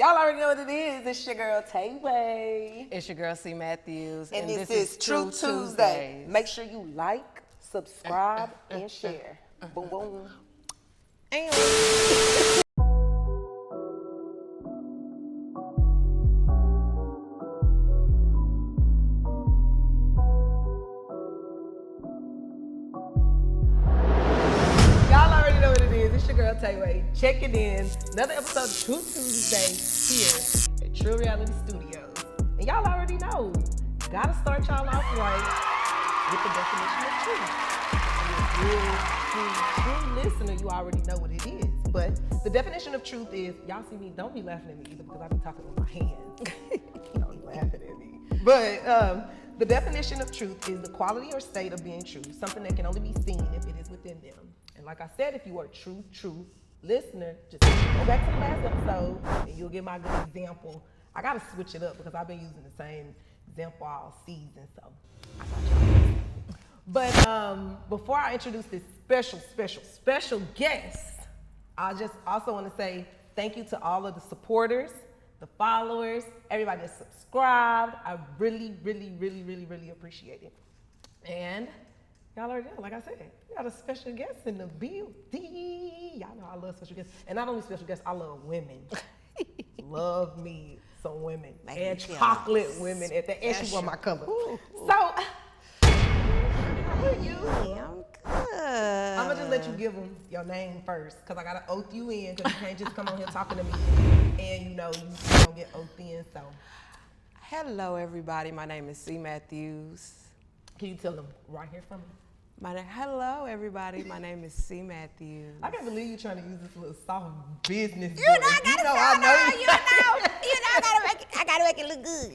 Y'all already know what it is. It's your girl, Tayway. It's your girl, CeCe Matthews. And this is True Tuesday. Make sure you like, subscribe, and share. Boom, boom. Girl Tayway, checking in. Another episode of True Tuesday here at True Reality Studios. And y'all already know, gotta start y'all off right with the definition of truth. If you're a true listener, you already know what it is. But the definition of truth is, y'all see me, don't be laughing at me either because I be talking with my hands. Y'all be laughing at me. But the definition of truth is the quality or state of being true, something that can only be seen if it is within them. And like I said, if you are a true listener, just go back to the last episode and you'll get my good example. I gotta switch it up because I've been using the same example all season, so I thought y'all knew. But before I introduce this special guest, I just also want to say thank you to all of the supporters, the followers, everybody that's subscribed. I really appreciate it. And y'all already know, like I said, we got a special guest in the building. Y'all know I love special guests. And not only special guests, I love women. Love me some women. And chocolate women at the end. She's one of my colors. So, how are you? I'm good. I'm going to just let you give them your name first because I got to oath you in because you can't just come on here talking to me and you don't get oathed in. So, hello, everybody. My name is CeCe Matthews. Can you tell them right here from me? Hello, everybody. My name is CeCe Matthews. I can't believe you're trying to use this little soft business voice. I gotta make it look good.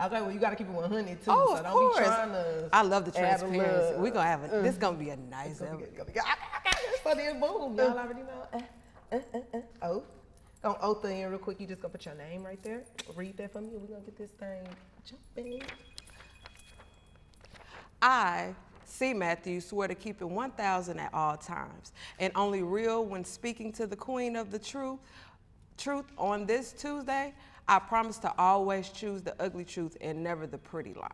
Okay, well, you gotta keep it 100 too. Oh, so of don't course. be trying to. I love the transparency. We're gonna have this gonna be a nice episode. So then, boom, y'all already know. Oath. Gonna oath her in real quick. You just gonna put your name right there. Read that for me, and we're gonna get this thing jumping. I, CeCe Matthews, swear to keep it 1,000 at all times, and only real when speaking to the queen of the truth on this Tuesday. I promise to always choose the ugly truth and never the pretty lie.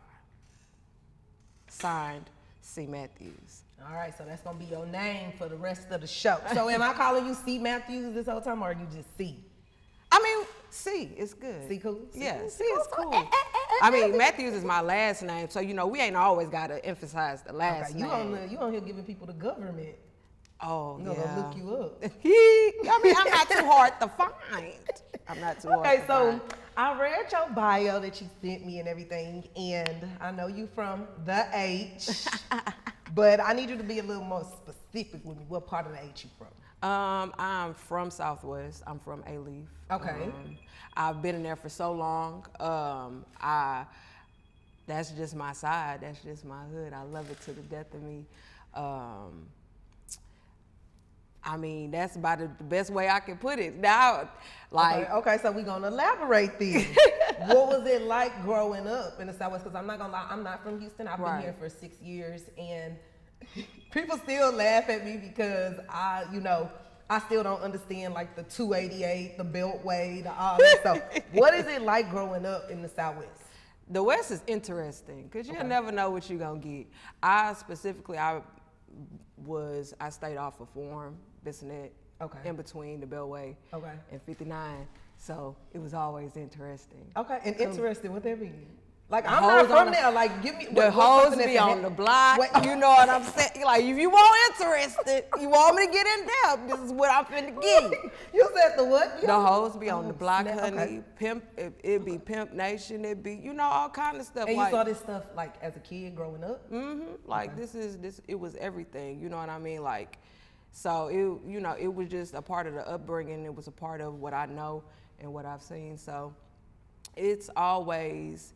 Signed, CeCe Matthews. All right, so that's gonna be your name for the rest of the show. So am I calling you CeCe Matthews this whole time, or are you just C? I mean, C is good. C cool? Yeah, C is cool. I mean, Matthews is my last name, so we ain't always gotta emphasize the last name. You on here giving people the government. Oh, I'm gonna look you up. I mean, I'm not too hard to find. I'm not too hard to find. I read your bio that you sent me and everything, and I know you from the H, but I need you to be a little more specific with me. What part of the H you from? I'm from Southwest. I'm from A-Leaf. Okay. I've been in there for so long. That's just my side. That's just my hood. I love it to the death of me. I mean, that's about the best way I can put it. Now, okay, so we're gonna elaborate this. What was it like growing up in the Southwest? Because I'm not gonna lie, I'm not from Houston. I've been here for 6 years, and people still laugh at me because I still don't understand like the 288, the Beltway, all that stuff. What is it like growing up in the Southwest? The West is interesting because you'll never know what you're gonna get. I stayed off of Forum, Bissonnette, in between the Beltway and 59. So it was always interesting. Okay, and interesting, what that mean? Like, I'm not from there. Like, give me the hoes be on the block. You know what I'm saying? Like, if you want interested, you want me to get in depth, this is what I'm finna give. You said the what? The hoes be on the block, honey. Okay. Pimp, it be Pimp Nation. It be, all kind of stuff. And you saw this stuff like as a kid growing up? Mm-hmm. Like it was everything. You know what I mean? Like, so it was just a part of the upbringing. It was a part of what I know and what I've seen. So it's always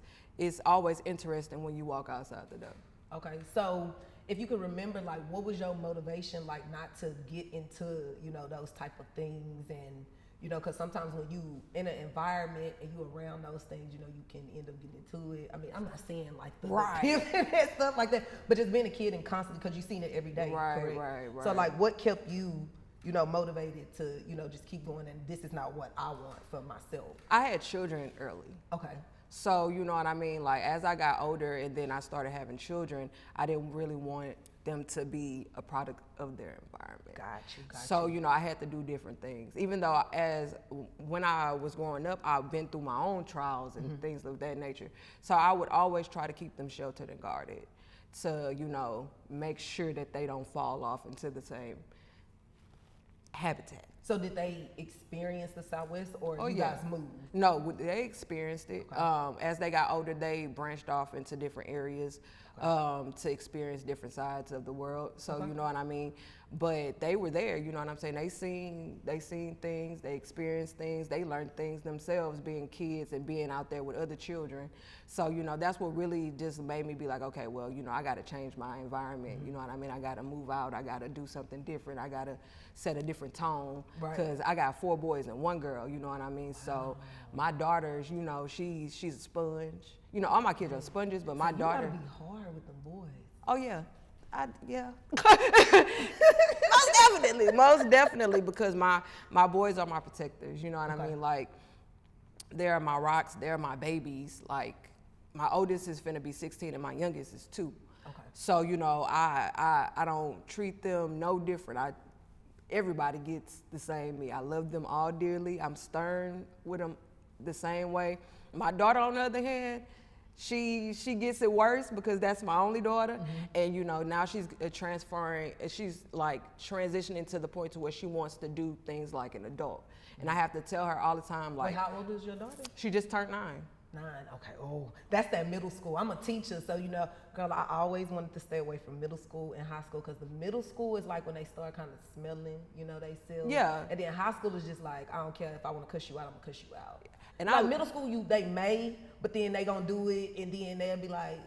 interesting when you walk outside the door. Okay, so if you could remember, like, what was your motivation, like, not to get into, those type of things, and, because sometimes when you in an environment and you around those things, you can end up getting into it. I mean, I'm not saying like the pimping and stuff like that, but just being a kid and constantly, because you've seen it every day. Right. So like, what kept you, motivated to, just keep going and this is not what I want for myself? I had children early. Okay. So, you know what I mean? Like, as I got older and then I started having children, I didn't really want them to be a product of their environment. Got you. So, I had to do different things. Even though when I was growing up, I've been through my own trials and things of that nature. So I would always try to keep them sheltered and guarded to, make sure that they don't fall off into the same habitat. So did they experience the Southwest or you guys moved? No, they experienced it. Okay. As they got older, they branched off into different areas to experience different sides of the world. So you know what I mean? But they were there, you know what I'm saying? They seen things, they experienced things, they learned things themselves being kids and being out there with other children. So, that's what really just made me be like, okay, well, I got to change my environment. You know what I mean? I got to move out. I got to do something different. I got to set a different tone because I got 4 boys and 1 girl, you know what I mean? So my daughters, she's a sponge. All my kids are sponges, but my daughter. You gotta be hard with them boys. Oh yeah. Most definitely, because my boys are my protectors. You know what I mean? Like, they're my rocks, they're my babies. Like, my oldest is finna be 16 and my youngest is 2. Okay. So I don't treat them no different. Everybody gets the same me. I love them all dearly. I'm stern with them the same way. My daughter, on the other hand, she gets it worse because that's my only daughter, and now she's she's like transitioning to the point to where she wants to do things like an adult, and I have to tell her all the time, like. Wait, how old is your daughter? She just turned 9. 9, okay. Oh, that's that middle school. I'm a teacher, so girl, I always wanted to stay away from middle school and high school because the middle school is like when they start kind of smelling, they still. Yeah. And then high school is just like, I don't care if I want to cuss you out, I'm gonna cuss you out. And like middle school, they may, but then they gonna do it, and then they'll be like,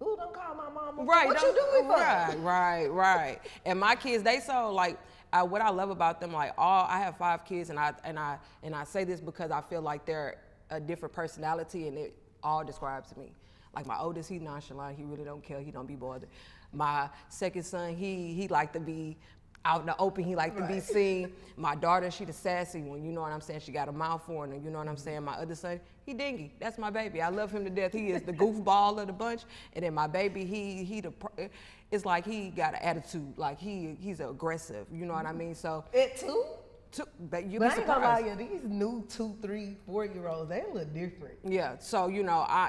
"Ooh, don't call my mama." Right. What you doing for? Right. And my kids, they so like. What I love about them, like I have 5 kids, and I say this because I feel like they're a different personality, and it all describes me. Like my oldest, he nonchalant, he really don't care, he don't be bothered. My second son, he like to be out in the open, he like to be seen. My daughter, she the sassy one, you know what I'm saying? She got a mouth for her, you know what I'm saying? My other son, he dingy, that's my baby. I love him to death. He is the goofball of the bunch. And then my baby, it's like he got an attitude, like he's aggressive, you know what I mean? So it too? But you be surprised. But I ain't gonna lie, these new 2, 3, 4-year-olds, they look different. Yeah, so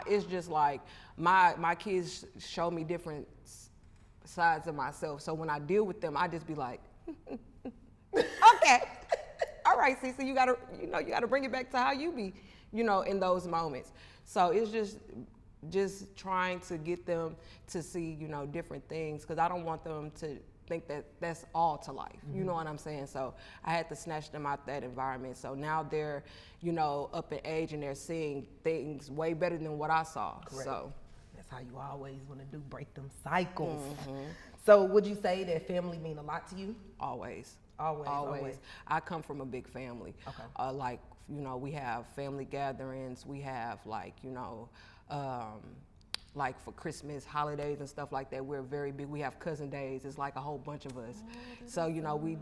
it's just like my kids show me different sides of myself. So when I deal with them, I just be like, okay, all right, CeCe, you gotta bring it back to how you be, in those moments. So it's just trying to get them to see, different things, because I don't want them to think that that's all to life. You know what I'm saying? So I had to snatch them out that environment. So now they're, up in age and they're seeing things way better than what I saw. Correct. So that's how you always want to do, break them cycles. So would you say that family mean a lot to you? Always. Always. I come from a big family. Okay. We have family gatherings. We have like for Christmas, holidays and stuff like that, we're very big. We have cousin days. It's like a whole bunch of us. So we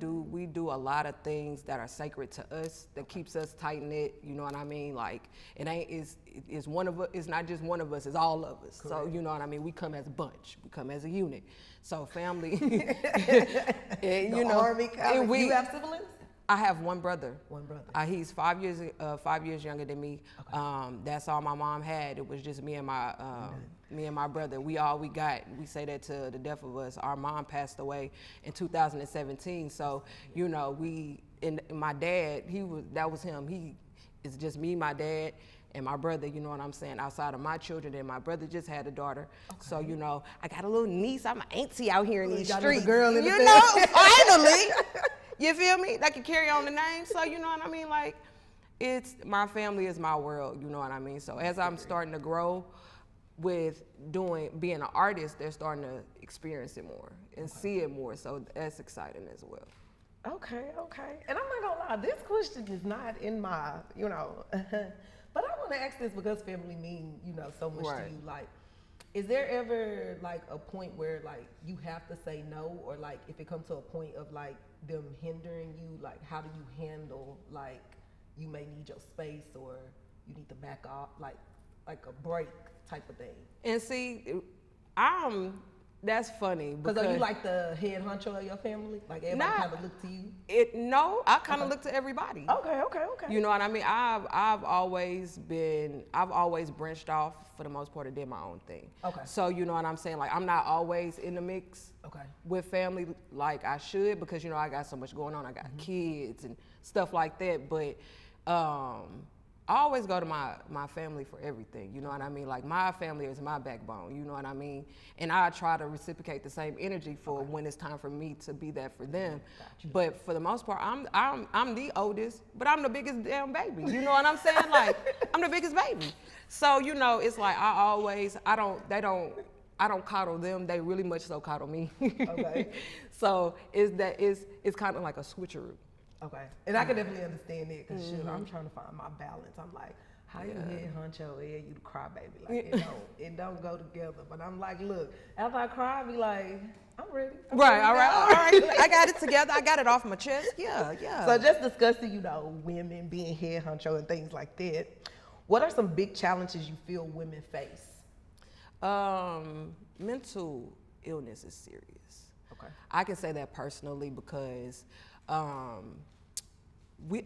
do a lot of things that are sacred to us, that keeps us tight knit. You know what I mean? Like it's one of us. It's not just one of us. It's all of us. Correct. So you know what I mean? We come as a bunch. We come as a unit. So family. And, Army. You have siblings? I have 1 brother. 1 brother. He's 5 years younger than me. Okay. That's all my mom had. It was just me and my brother. We all we got. We say that to the death of us. Our mom passed away in 2017. So my dad, that was him. It's just me, my dad, and my brother, you know what I'm saying, outside of my children. And my brother just had a daughter. Okay. So, I got a little niece. I'm an auntie out here in these streets. Girl in finally. You feel me? That can carry on the name. So, you know what I mean? Like, my family is my world, you know what I mean? So as I'm starting to grow with being an artist, they're starting to experience it more and see it more. So that's exciting as well. Okay. And I'm not gonna lie, this question is not in my, but I want to ask this because family mean, so much to you. Like, is there ever like a point where like you have to say no, or like if it comes to a point of like them hindering you? Like, how do you handle, like, you may need your space or you need to back off, like a break type of thing? And see, that's funny because are you like the head honcho of your family? Like everybody kind of look to you? No, I kind of look to everybody. Okay. You know what I mean? I've always branched off for the most part and did my own thing. Okay. So you know what I'm saying? Like I'm not always in the mix. Okay. With family like I should, because you know I got so much going on. I got kids and stuff like that. But I always go to my family for everything, you know what I mean? Like my family is my backbone, you know what I mean? And I try to reciprocate the same energy for when it's time for me to be that for them. Gotcha. But for the most part, I'm the oldest, but I'm the biggest damn baby. You know what I'm saying? Like I'm the biggest baby. So, you know, it's like I don't coddle them, they really much so coddle me. Okay. So it's kind of like a switcheroo. Okay, and I can definitely understand it because I'm trying to find my balance. I'm like, how you head honcho and you the crybaby? Like it don't go together. But I'm like, look, after I cry, I be like, I'm ready. All right. I got it together. I got it off my chest. Yeah. So just discussing, you know, women being head honcho and things like that. What are some big challenges you feel women face? Mental illness is serious. Okay. I can say that personally because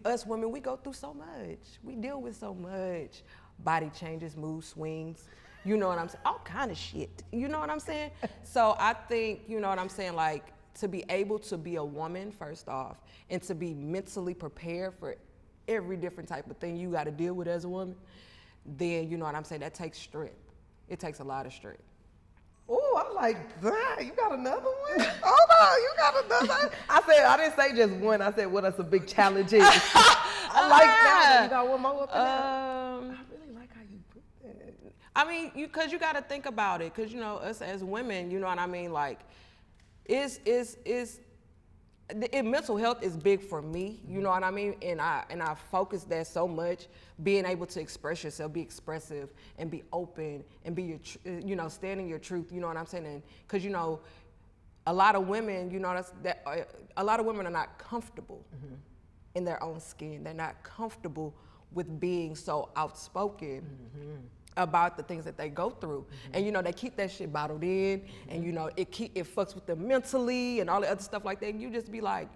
us women, we go through so much. We deal with so much. Body changes, mood swings, you know what I'm saying? All kind of shit, you know what I'm saying? So I think, you know what I'm saying, like to be able to be a woman first off and to be mentally prepared for every different type of thing you got to deal with as a woman, then you know what I'm saying, that takes strength. It takes a lot of strength. Oh, I'm like, damn, you got another one? Hold on, you got another? I didn't say just one. I said, what are some big challenges? I like that. You got one more up in there? I really like how you put that. I mean, because you got to think about it. Because, you know, us as women, you know what I mean? Like, mental health is big for me, you know what I mean? And I focus that so much, being able to express yourself, be expressive, and be open, and be stand in your truth, you know what I'm saying? And because, you know, a lot of women, you know, a lot of women are not comfortable in their own skin. They're not comfortable with being so outspoken about the things that they go through. And you know, they keep that shit bottled in, and you know, it fucks with them mentally and all the other stuff like that. And you just be like,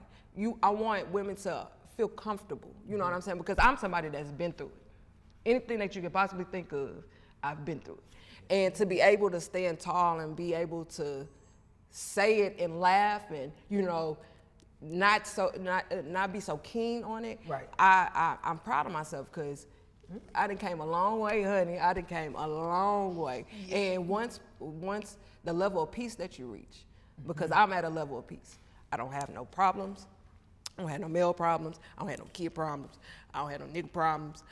I want women to feel comfortable, you know what I'm saying? Because I'm somebody that's been through it. Anything that you could possibly think of, I've been through it. And to be able to stand tall and be able to say it and laugh and, you know, not be so keen on it. Right. I'm proud of myself because I done came a long way, honey. I done came a long way. Yeah. And once the level of peace that you reach, because I'm at a level of peace. I don't have no problems. I don't have no male problems. I don't have no kid problems. I don't have no nigga problems.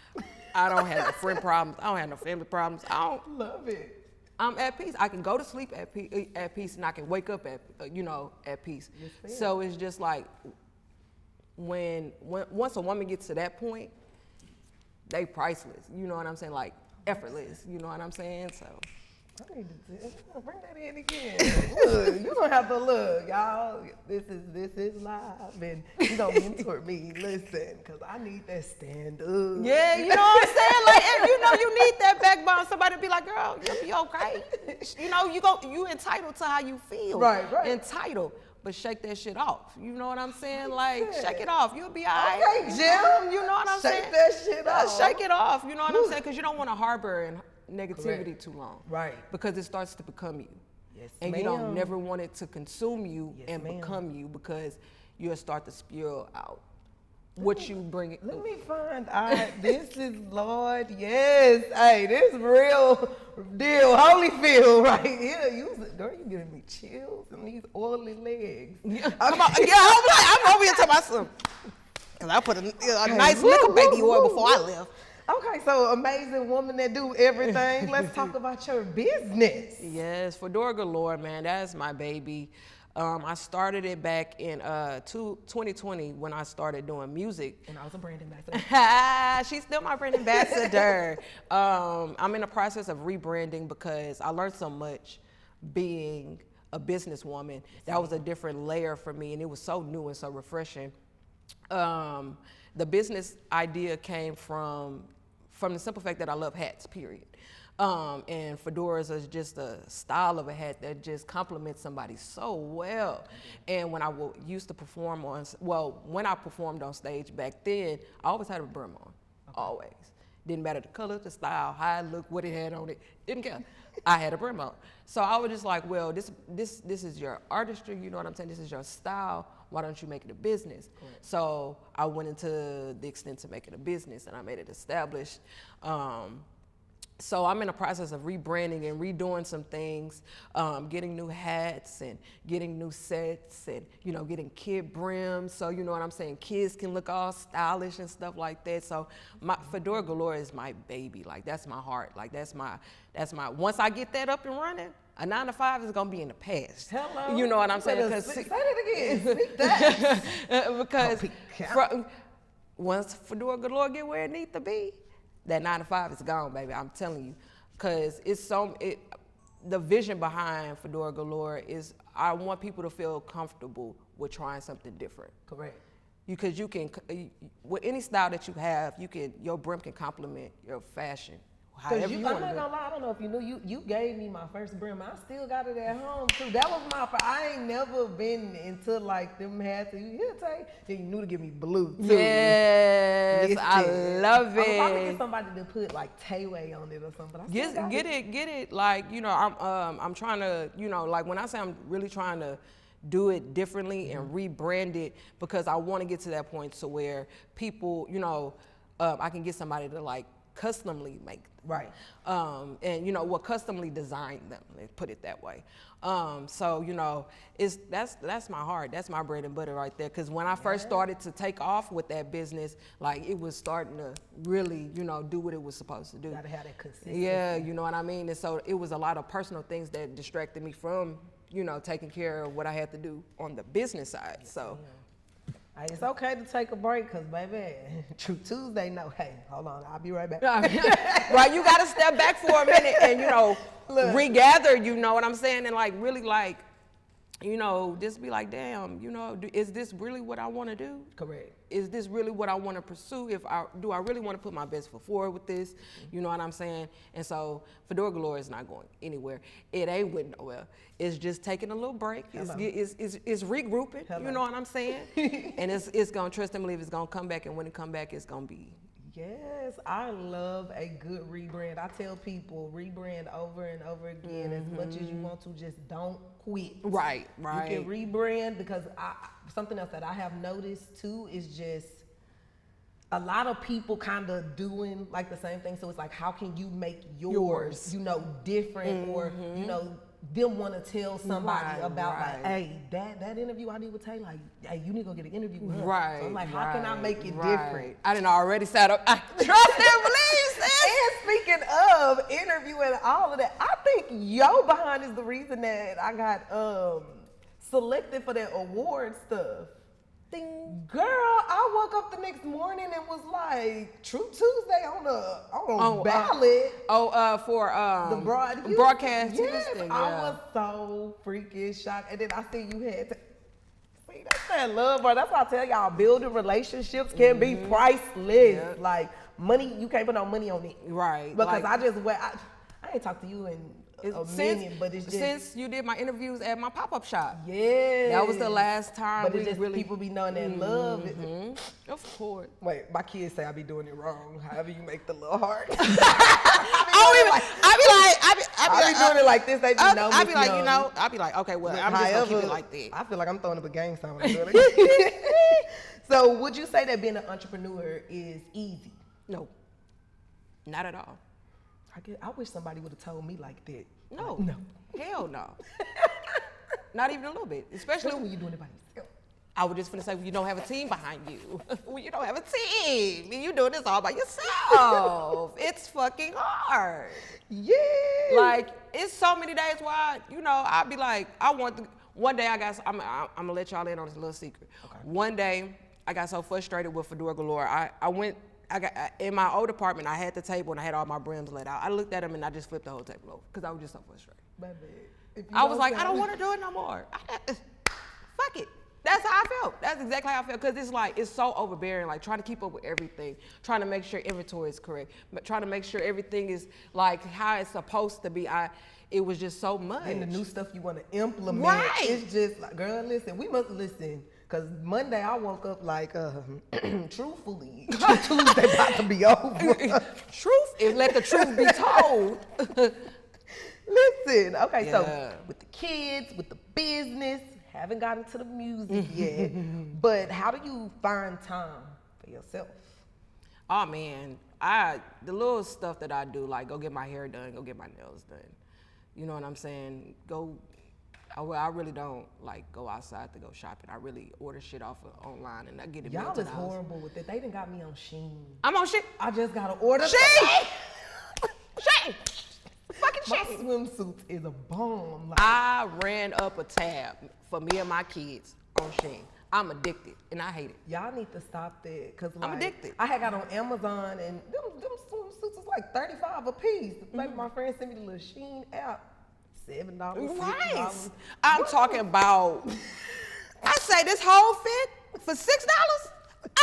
I don't have no friend problems. I don't have no family problems. I don't love it. I'm at peace. I can go to sleep at peace, and I can wake up at peace. Yes, so it's just like once a woman gets to that point, they priceless, you know what I'm saying? Like effortless, you know what I'm saying? So I need to bring that in again. Look, you gonna have to look, y'all. This is live, and you gonna mentor me. Listen, cause I need that stand up. Yeah, you know what I'm saying? Like, if you know you need that backbone. Somebody be like, girl, you'll be okay. You know, you entitled to how you feel. Right. Entitled. But shake that shit off. You know what I'm saying? Like, shake it off. You'll be all right. Okay, Jim. You know what I'm saying? Shake that shit off. Shake it off. You know what I'm saying? Because you don't want to harbor in negativity too long. Right. Because it starts to become you. Yes, and ma'am. you don't never want it to consume you and ma'am. become you, because you'll start to spew out what you bring it. Let me find out. This is Lord. Yes. Hey, this real deal. Holyfield right here. Girl, you giving me chills and these oily legs. Yeah, come on. Yeah, I'm over here talking about some. Cause I put a nice liquor baby oil before I left. Okay, so amazing woman that do everything. Let's talk about your business. Yes, Fedora Galore, man. That's my baby. I started it back in 2020 when I started doing music. And I was a brand ambassador. She's still my brand ambassador. I'm in the process of rebranding because I learned so much being a businesswoman. That was a different layer for me, and it was so new and so refreshing. The business idea came from the simple fact that I love hats, period. And fedoras is just a style of a hat that just complements somebody so well. And when I used to perform when I performed on stage back then, I always had a brim on, always. Didn't matter the color, the style, how it looked, what it had on it, didn't care. I had a brim on. So I was just like, well, this is your artistry, you know what I'm saying? This is your style. Why don't you make it a business? Correct. So I went into the extent to make it a business, and I made it established. So I'm in the process of rebranding and redoing some things, getting new hats and getting new sets and, you know, getting kid brims. So, you know what I'm saying? Kids can look all stylish and stuff like that. So my Fedora Galore is my baby. Like, that's my heart. Like, that's my, once I get that up and running, a 9 to 5 is gonna be in the past. Hello. You know what I'm saying? Say it again. Speak that. Because once Fedora Galore get where it needs to be, that 9 to 5 is gone, baby. I'm telling you, because the vision behind Fedora Galore is I want people to feel comfortable with trying something different. Correct. Because you can, with any style that you have, your brim can complement your fashion. However you want to do. I'm not gonna lie, I don't know if you knew, you gave me my first brim. I still got it at home too. That was I ain't never been into like them hats. You knew to give me blue too. Yes, I love it. I'm probably get somebody to put like Tayway on it or something. Get it. Like, you know, I'm trying to, you know, like when I say I'm really trying to do it differently and rebrand it, because I want to get to that point to where people, you know, I can get somebody to like customly make them. Right. And you know, customly design them, let's put it that way. So, you know, that's my heart, that's my bread and butter right there. Cause when I first started to take off with that business, like it was starting to really, you know, do what it was supposed to do. You gotta have that consistency. Yeah, you know what I mean? And so it was a lot of personal things that distracted me from, you know, taking care of what I had to do on the business side. So. It's okay to take a break, because, baby, True Tuesday, no, hey, hold on, I'll be right back. Right, you got to step back for a minute and, you know, regather, you know what I'm saying? And, like, really, like, you know, just be like, damn, you know, is this really what I want to do? Correct. Is this really what I want to pursue? Do I really want to put my best foot forward with this? You know what I'm saying? And so Fedora Galore is not going anywhere. It ain't went nowhere. It's just taking a little break. It's regrouping. Hello. You know what I'm saying? And it's gonna, trust and believe, it's gonna come back. And when it come back, it's gonna be. Yes, I love a good rebrand. I tell people rebrand over and over again as much as you want to. Just don't quit. Right. You can rebrand, because something else that I have noticed too is just a lot of people kind of doing like the same thing. So it's like, how can you make yours. You know, different, or you know, them want to tell somebody about like, hey, that interview I did with Tay, like, hey, you need to go get an interview with her. Right. So I'm like, how can I make it different? I didn't already sat up. I trust and believe, sis. And speaking of interviewing and all of that, I think Yo Behind is the reason that I got selected for that award stuff. Ding. Girl, I woke up the next morning and was like, True Tuesday on a ballot. For the broadcast. Yes, thing, I was so freaking shocked. And then I see you had to. See, that's that love, bro. That's why I tell y'all, building relationships can be priceless. Yep. Like, money, you can't put no money on it. Right. Because I ain't talked to you in a minute, but it's just. Since you did my interviews at my pop-up shop. Yeah. That was the last time. But it's just really people be knowing that love. Of course. Wait, my kids say I be doing it wrong. However you make the little heart. I be doing it like this. They be know. I be like, you know, I be like, okay, well, I'm just gonna keep it like that. I feel like I'm throwing up a gang sign when I do it. So, would you say that being an entrepreneur is easy? No, not at all. I wish somebody would have told me like that. No. Hell no. Not even a little bit. Especially when you're doing it by yourself. I was just finna say, when you don't have a team behind you. When you don't have a team, and you doing this all by yourself. It's fucking hard. Yeah. Like, it's so many days where you know, I'd be like, one day I'm gonna let y'all in on this little secret. Okay. One day, I got so frustrated with Fedora Galore. I got in my old apartment, I had the table and I had all my brims laid out. I looked at them and I just flipped the whole table over because I was just so frustrated. I was like, I don't want to do it no more. Fuck it. That's how I felt. That's exactly how I felt. Because it's like, it's so overbearing, like trying to keep up with everything, trying to make sure inventory is correct, but trying to make sure everything is like how it's supposed to be. It was just so much. And the new stuff you want to implement. Right. It's just like, girl, listen, we must listen. Because Monday I woke up like, truthfully, Tuesday about to be over. Truth is let the truth be told. Listen, okay, Yeah. so with the kids, with the business, haven't gotten to the music yet, but how do you find time for yourself? Oh man, the little stuff that I do, like go get my hair done, go get my nails done. You know what I'm saying? I really don't like go outside to go shopping. I really order shit off of online and I get it mailed Y'all to is the house. horrible with it. They done got me on Shein. I'm on shit. I just got to order. Shein! Shein! Fucking My Shein! swimsuit is a bomb. Like, I ran up a tab for me and my kids on Shein. I'm addicted and I hate it. y'all need to stop that. Cause like, I'm addicted. I had got on Amazon and them swimsuits is like $35 a piece. Maybe my friend sent me the little Shein app. $7, Right. $6. I'm talking about, I say this whole fit for $6?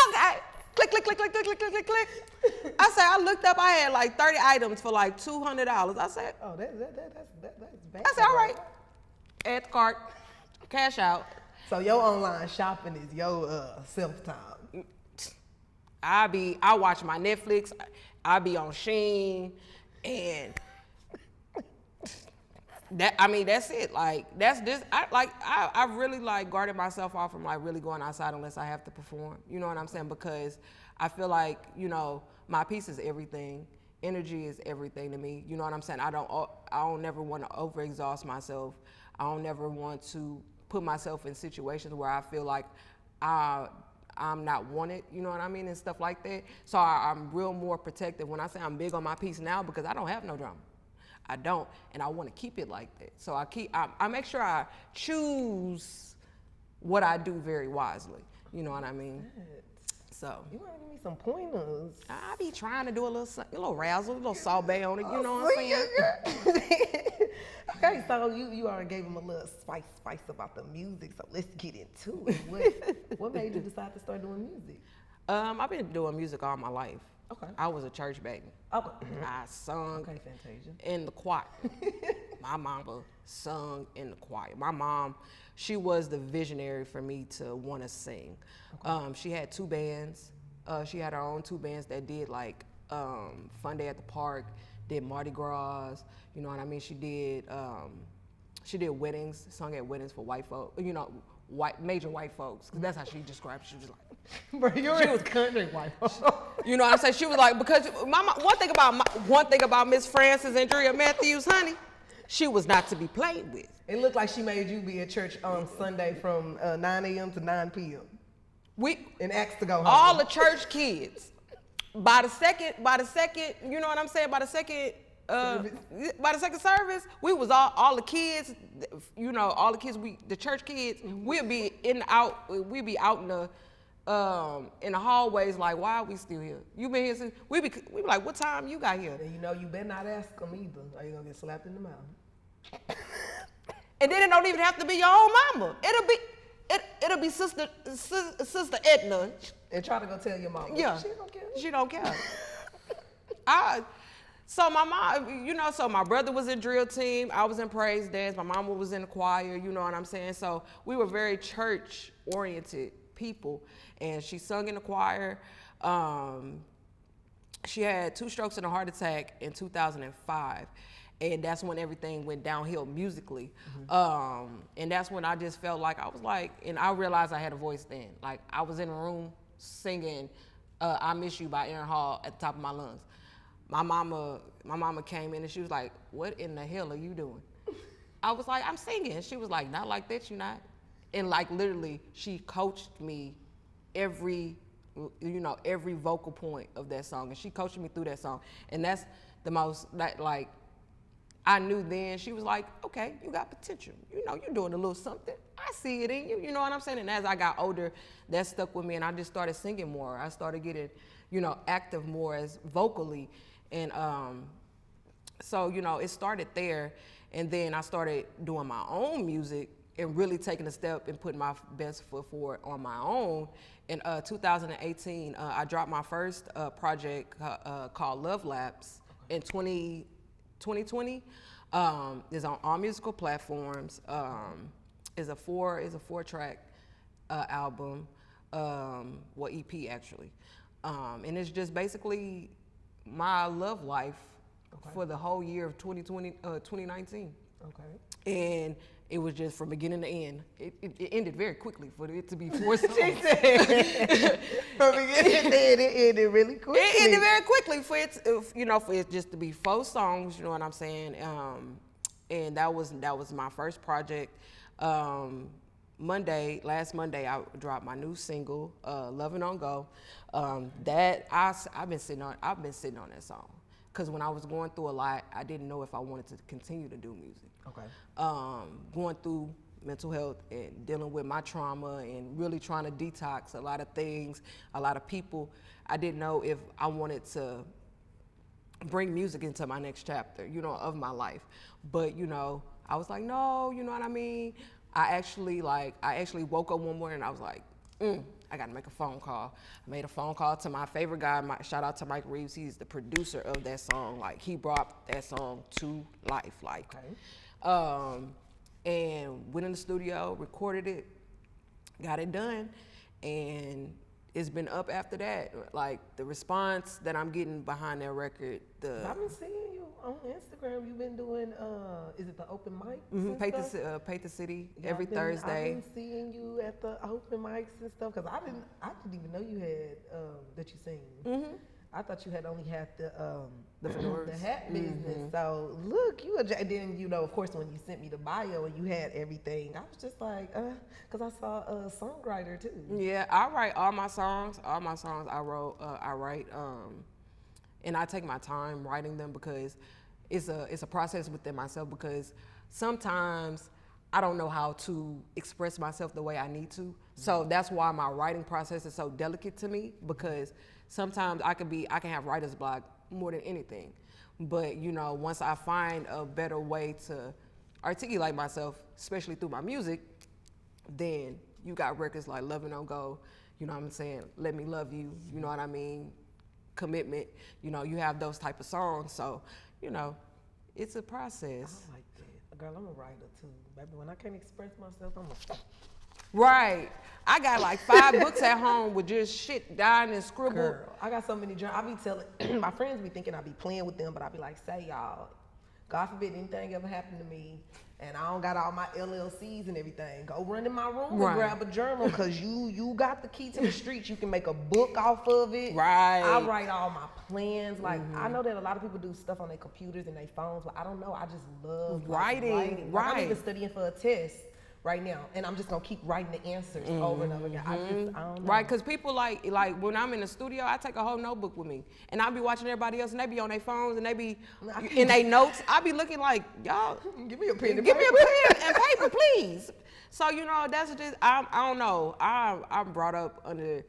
Okay. Click, click, click, click, click, click, click, click, click. I say, I looked up, I had like 30 items for like $200. I said, Oh, that's bad. I said, all right. Add to cart, cash out. So your online shopping is your self-time. I watch my Netflix, I be on Shein, and that's it. Like that's this. I really like guarded myself off from like really going outside unless I have to perform. You know what I'm saying? Because I feel like my piece is everything. Energy is everything to me. You know what I'm saying? I don't never want to overexhaust myself. I don't never want to put myself in situations where I feel like I'm not wanted, you know what I mean, and stuff like that. So I'm real more protective when I say I'm big on my piece now because I don't have no drama. I don't, and I want to keep it like that. So I make sure I choose what I do very wisely. You know what I mean? So You want to give me some pointers? I be trying to do a little razzle, a little salt bay on it. You know what I'm saying? Okay, so you already gave him a little spice about the music. So let's get into it. What made you decide to start doing music? I've been doing music all my life. Okay. I was a church baby. Okay. I sung Okay, Fantasia. in the choir. My mama sung in the choir. My mom, she was the visionary for me to want to sing. Okay. She had two bands. She had her own two bands that did like Fun Day at the Park, did Mardi Gras. You know what I mean? She did weddings, sung at weddings for white folk. You know, major white folks. 'Cause that's how she described it. She was like, Bro, you're a country wife. you know what I'm saying? She was like, because one thing about Miss Frances and Drea Matthews, honey, she was not to be played with. It looked like she made you be at church on Sunday from 9 a.m. to 9 p.m. And asked to go home. All the church kids, by the second, you know what I'm saying? By the second service, we was all the kids, you know, all the kids, the church kids, we'd be out in the hallways like, why are we still here? You been here since, we be like, what time you got here? And you know, you better not ask them either, or you're gonna get slapped in the mouth. And then it don't even have to be your own mama. It'll be sister Edna. And try to go tell your mom. Yeah. She don't care. She don't care. So my mom, you know, so my brother was in drill team. I was in praise dance. My mama was in the choir. You know what I'm saying? So we were very church oriented people. And she sung in the choir. She had 2 strokes and a heart attack in 2005. And that's when everything went downhill musically. And that's when I just felt like, I was like, and I realized I had a voice then. Like I was in a room singing I Miss You by Aaron Hall at the top of my lungs. My mama came in and she was like, what in the hell are you doing? I was like, I'm singing. She was like, not like that, you not. And like literally she coached me every vocal point of that song. And she coached me through that song. And that's the most, like, I knew then. She was like, okay, you got potential. You know, you're doing a little something. I see it in you. You know what I'm saying? And as I got older, that stuck with me and I just started singing more. I started getting, active more as vocally. And So, you know, it started there, and then I started doing my own music and really taking a step and putting my best foot forward on my own. In 2018, I dropped my first project called Love Laps in 2020. It's on all musical platforms. It's a four-track album, well, EP actually, and it's just basically my love life for the whole year of 2019. Okay. And it was just from beginning to end. It ended very quickly for it to be 4 songs. From beginning to end, it ended really quickly. It ended very quickly for it, for it just to be 4 songs. You know what I'm saying? And that was my first project. Last Monday, I dropped my new single, "Loving on Go." That I've been sitting on that song, because when I was going through a lot, I didn't know if I wanted to continue to do music. Okay. Going through mental health and dealing with my trauma and really trying to detox a lot of things, a lot of people, I didn't know if I wanted to bring music into my next chapter, of my life. But, I was like, no, you know what I mean? I actually woke up one morning and I was like, I gotta make a phone call. I made a phone call to my favorite guy. Shout out to Mike Reeves. He's the producer of that song. Like, he brought that song to life. Like, and went in the studio, recorded it, got it done, and it's been up after that. Like, the response that I'm getting behind that record, I've been seeing you on Instagram. You've been doing, is it the open mics? Paint the City every Thursday. I've been seeing you at the open mics and stuff, because I didn't even know you had that you sing. Mm-hmm. I thought you had only had the fedoras. the hat business. So look, and then of course when you sent me the bio and you had everything, I was just like, because I saw a songwriter too. Yeah, I write all my songs. All my songs I write, and I take my time writing them, because it's a process within myself, because sometimes I don't know how to express myself the way I need to. So that's why my writing process is so delicate to me, because sometimes I can have writer's block more than anything. But once I find a better way to articulate myself, especially through my music, then you got records like Loving on Go, you know what I'm saying, Let Me Love You, you know what I mean, Commitment, you have those type of songs. So, it's a process. I like that. Girl, I'm a writer too. Baby, when I can't express myself, Right. I got like 5 books at home with just shit dying and scribble. Girl, I got so many journals. I be telling, my friends be thinking I be playing with them, but I be like, say y'all, God forbid anything ever happened to me, and I don't got all my LLCs and everything, go run in my room and grab a journal, because you got the key to the streets. You can make a book off of it. Right. I write all my plans. Like, I know that a lot of people do stuff on their computers and their phones, but I don't know. I just love writing. Like, I'm even studying for a test right now, and I'm just gonna keep writing the answers over and over again. I don't know. Right, because people like when I'm in the studio, I take a whole notebook with me, and I'll be watching everybody else, and they be on their phones, and they be in their notes. I be looking like, y'all, give me a pen and give me a pen and paper, please. So that's just I don't know. I'm brought up under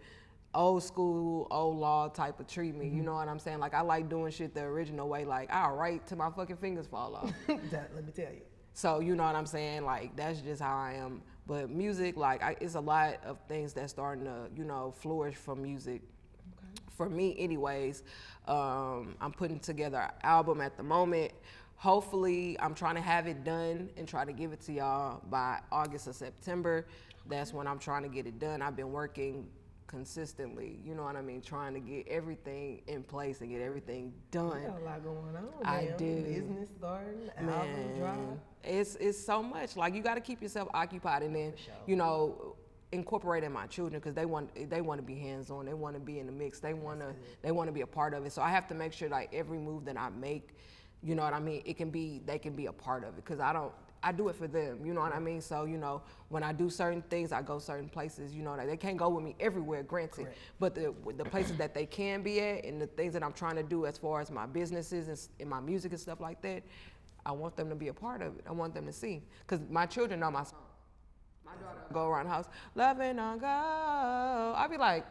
old school, old law type of treatment. You know what I'm saying? Like, I like doing shit the original way. Like, I'll write till my fucking fingers fall off. Let me tell you. So, you know what I'm saying? Like, that's just how I am. But music, like, it's a lot of things that's starting to, flourish from music. Okay. For me, anyways. I'm putting together an album at the moment. Hopefully, I'm trying to have it done and try to give it to y'all by August or September. That's when I'm trying to get it done. I've been working consistently, you know what I mean, trying to get everything in place and get everything done. You got a lot going on. I do. Business starting, album drop. It's so much. Like, you got to keep yourself occupied, and then incorporating my children, because they want to be hands on. They want to be in the mix. They want to be a part of it. So I have to make sure, like, every move that I make, you know what I mean, they can be a part of it, because I do it for them, you know what I mean? So, when I do certain things, I go certain places, like, they can't go with me everywhere, granted. Correct. But the places that they can be at, and the things that I'm trying to do as far as my businesses and my music and stuff like that, I want them to be a part of it. I want them to see. Because my children know my song. My daughter go around the house, loving on go. I'll be like,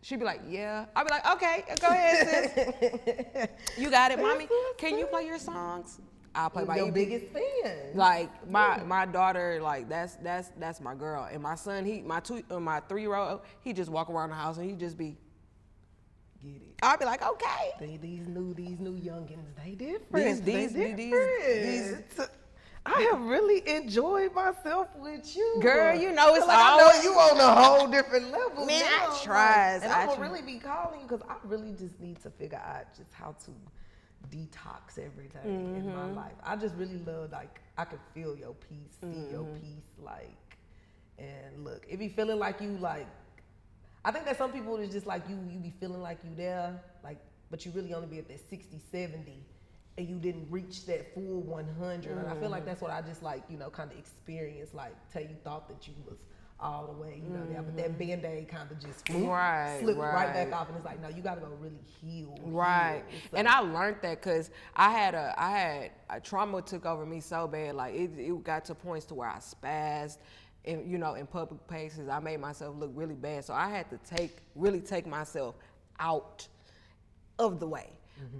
she'd be like, yeah. I'll be like, okay, go ahead, sis. You got it, mommy. Can you play your songs? I'll play my Your biggest fan. Like my daughter, like that's my girl, and my son, my 3-year-old, he just walk around the house and he just be. Get it. I'll be like, okay. These new youngins, they different. These I have really enjoyed myself with you. Girl, you know it's like always. I know you on a whole different level. Man, now. I tries. And I'm gonna really be calling you because I really just need to figure out just how to detox every day in my life. I just really love, like, I can feel your peace, see your peace, like, and look, it be feeling like you, like, I think that some people is just like you be feeling like you there, like, but you really only be at that 60, 70, and you didn't reach that full 100. And I feel like that's what I just, like, you know, kind of experienced, like, till you thought that you was all the way, you know, there, but that Band-Aid kind of just slipped right back off, and it's like, no, you got to go really heal. Right. So, and I learned that because I had a trauma took over me so bad, like it got to points to where I spazzed. And, you know, in public places, I made myself look really bad. So I had to really take myself out of the way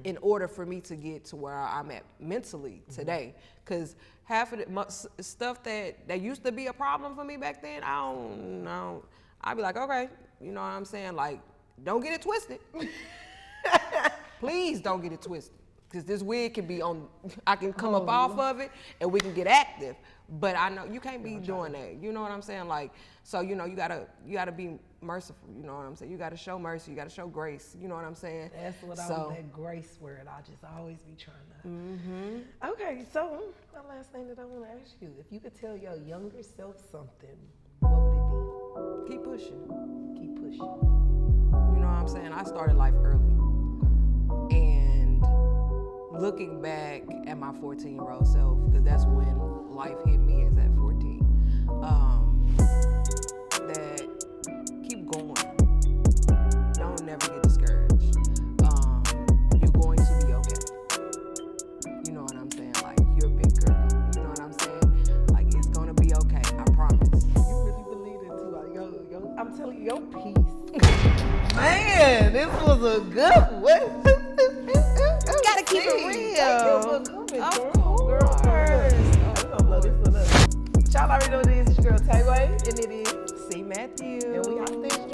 in order for me to get to where I'm at mentally today. Because half of the stuff that used to be a problem for me back then, I don't know. I'd be like, okay, you know what I'm saying? Like, don't get it twisted. Please don't get it twisted. Because this wig can be on, I can come up off of it and we can get active. But I know you can't be doing that. You know what I'm saying? Like, so, you know, you gotta be merciful. You know what I'm saying? You gotta show mercy. You gotta show grace. You know what I'm saying? That's what that grace word. I just always be trying to. Okay, so my last thing that I want to ask you, if you could tell your younger self something, what would it be? Keep pushing. Keep pushing. You know what I'm saying? I started life early. And looking back at my 14-year-old self, because that's when life hit me as at 14, that keep going. Don't never get discouraged. You're going to be okay. You know what I'm saying? Like, you're a big girl. You know what I'm saying? Like, it's gonna be okay. I promise. You really believe it too. I'm telling you, your peace. Man, this was a good one. Gotta keep it real. Thank you for coming, girl. I'm gonna blow this one up. Y'all already know this. It's your girl, Tayway, and it is See Matthew. And we out there.